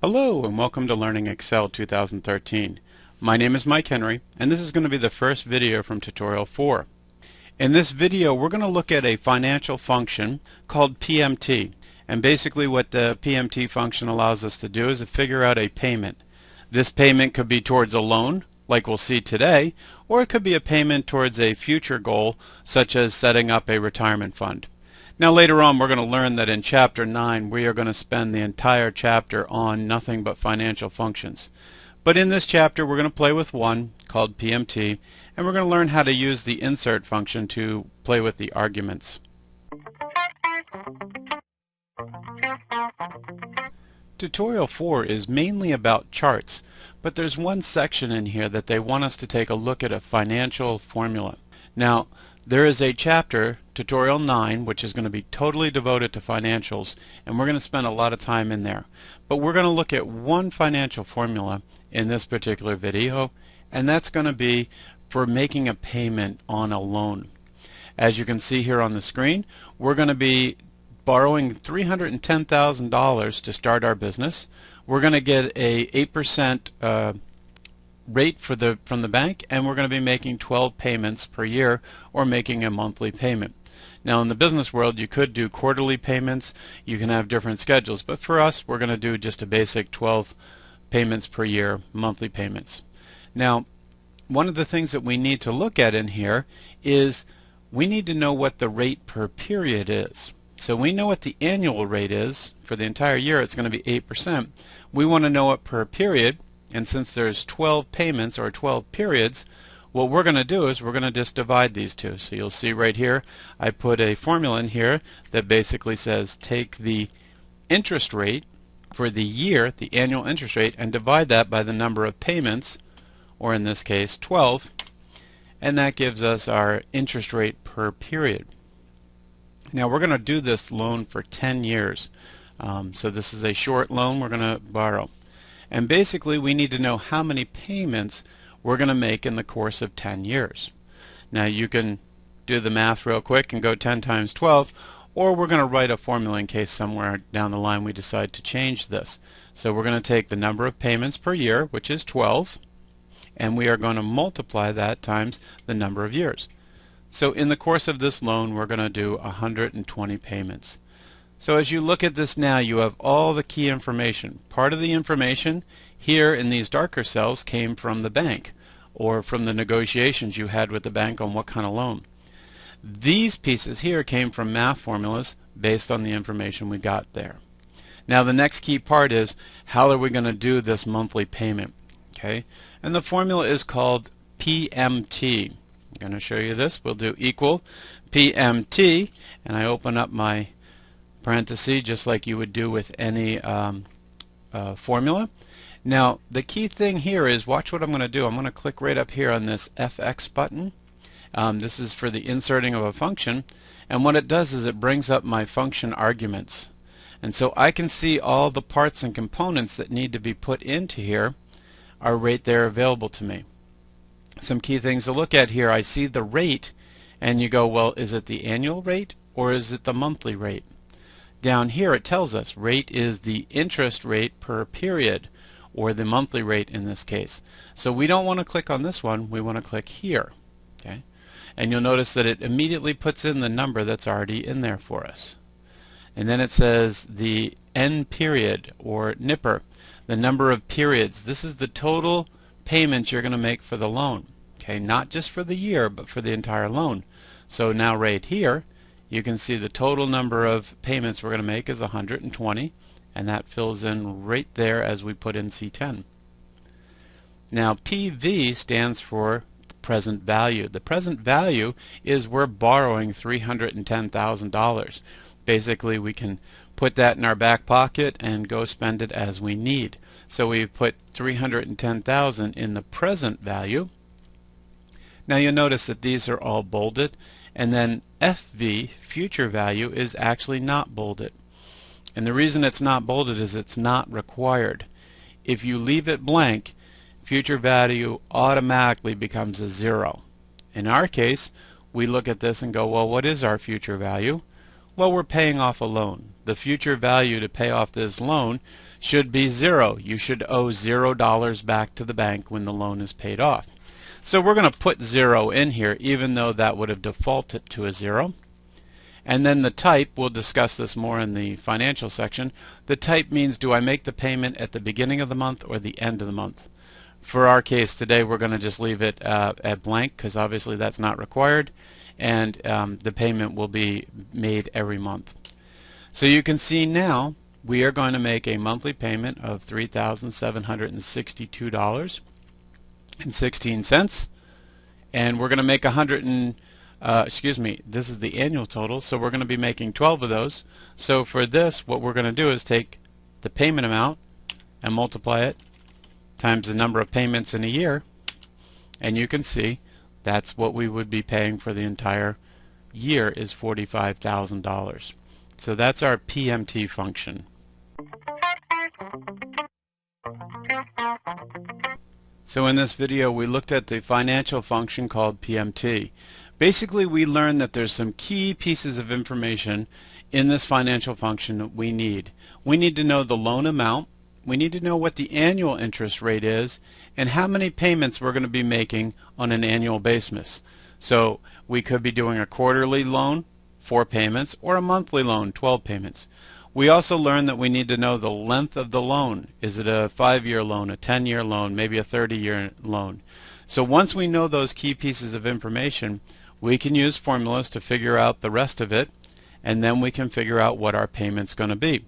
Hello and welcome to Learning Excel 2013. My name is Mike Henry and this is going to be the first video from Tutorial 4. In this video we're going to look at a financial function called PMT, and basically what the PMT function allows us to do is to figure out a payment. This payment could be towards a loan like we'll see today, or it could be a payment towards a future goal such as setting up a retirement fund. Now later on we're going to learn that in Chapter 9 we are going to spend the entire chapter on nothing but financial functions. But in this chapter we're going to play with one called PMT, and we're going to learn how to use the insert function to play with the arguments. Tutorial 4 is mainly about charts, but there's one section in here that they want us to take a look at a financial formula. Now there is a chapter, Tutorial 9, which is going to be totally devoted to financials, and we're going to spend a lot of time in there. But we're going to look at one financial formula in this particular video, and that's going to be for making a payment on a loan. As you can see here on the screen, we're going to be borrowing $310,000 to start our business. We're going to get a 8% rate from the bank, and we're going to be making 12 payments per year, or making a monthly payment. Now in the business world you could do quarterly payments, you can have different schedules, but for us we're going to do just a basic 12 payments per year, monthly payments. Now one of the things that we need to look at in here is we need to know what the rate per period is. So we know what the annual rate is. For the entire year it's going to be 8%. We want to know it per period. And since there's 12 payments or 12 periods, what we're going to do is we're going to just divide these two. So you'll see right here I put a formula in here that basically says take the interest rate for the year, the annual interest rate, and divide that by the number of payments, or in this case 12, and that gives us our interest rate per period. Now we're going to do this loan for 10 years. So this is a short loan we're going to borrow. And basically we need to know how many payments we're going to make in the course of 10 years. Now you can do the math real quick and go 10 times 12, or we're going to write a formula in case somewhere down the line we decide to change this. So we're going to take the number of payments per year, which is 12, and we are going to multiply that times the number of years. So in the course of this loan we're going to do 120 payments. So as you look at this now, you have all the key information. Part of the information here in these darker cells came from the bank, or from the negotiations you had with the bank on what kind of loan. These pieces here came from math formulas based on the information we got there. Now the next key part is how are we going to do this monthly payment? Okay, and the formula is called PMT. I'm going to show you this. We'll do equal PMT, and I open up my parenthesis just like you would do with any formula. Now the key thing here is, watch what I'm going to do. I'm going to click right up here on this FX button. This is for the inserting of a function, and what it does is it brings up my function arguments, and so I can see all the parts and components that need to be put into here are right there available to me. Some key things to look at here: I see the rate, and you go, well, is it the annual rate or is it the monthly rate? Down here it tells us rate is the interest rate per period, or the monthly rate in this case. So we don't want to click on this one, we want to click here. Okay? And you'll notice that it immediately puts in the number that's already in there for us. And then it says the N period, or NPER, the number of periods. This is the total payments you're going to make for the loan. Okay? Not just for the year, but for the entire loan. So now right here you can see the total number of payments we're going to make is 120, and that fills in right there as we put in C10. Now PV stands for present value. The present value is we're borrowing $310,000. Basically we can put that in our back pocket and go spend it as we need. So we put $310,000 in the present value. Now you'll notice that these are all bolded, and then FV, future value, is actually not bolded. And the reason it's not bolded is it's not required. If you leave it blank, future value automatically becomes a 0. In our case, we look at this and go, well, what is our future value? Well, we're paying off a loan. The future value to pay off this loan should be 0. You should owe $0 back to the bank when the loan is paid off. So we're going to put 0 in here, even though that would have defaulted to a 0. And then the type, we'll discuss this more in the financial section. The type means, do I make the payment at the beginning of the month or the end of the month? For our case today, we're going to just leave it at blank, because obviously that's not required, and the payment will be made every month. So you can see now we are going to make a monthly payment of $3,762.16, and we're going to make this is the annual total, so we're going to be making 12 of those. So for this, what we're going to do is take the payment amount and multiply it times the number of payments in a year, and you can see that's what we would be paying for the entire year, is $45,000. So that's our PMT function. So in this video we looked at the financial function called PMT. Basically we learned that there's some key pieces of information in this financial function that we need. We need to know the loan amount, we need to know what the annual interest rate is, and how many payments we're going to be making on an annual basis. So we could be doing a quarterly loan, 4 payments, or a monthly loan, 12 payments. We also learned that we need to know the length of the loan. Is it a 5-year loan, a 10-year loan, maybe a 30-year loan? So once we know those key pieces of information, we can use formulas to figure out the rest of it, and then we can figure out what our payment's going to be.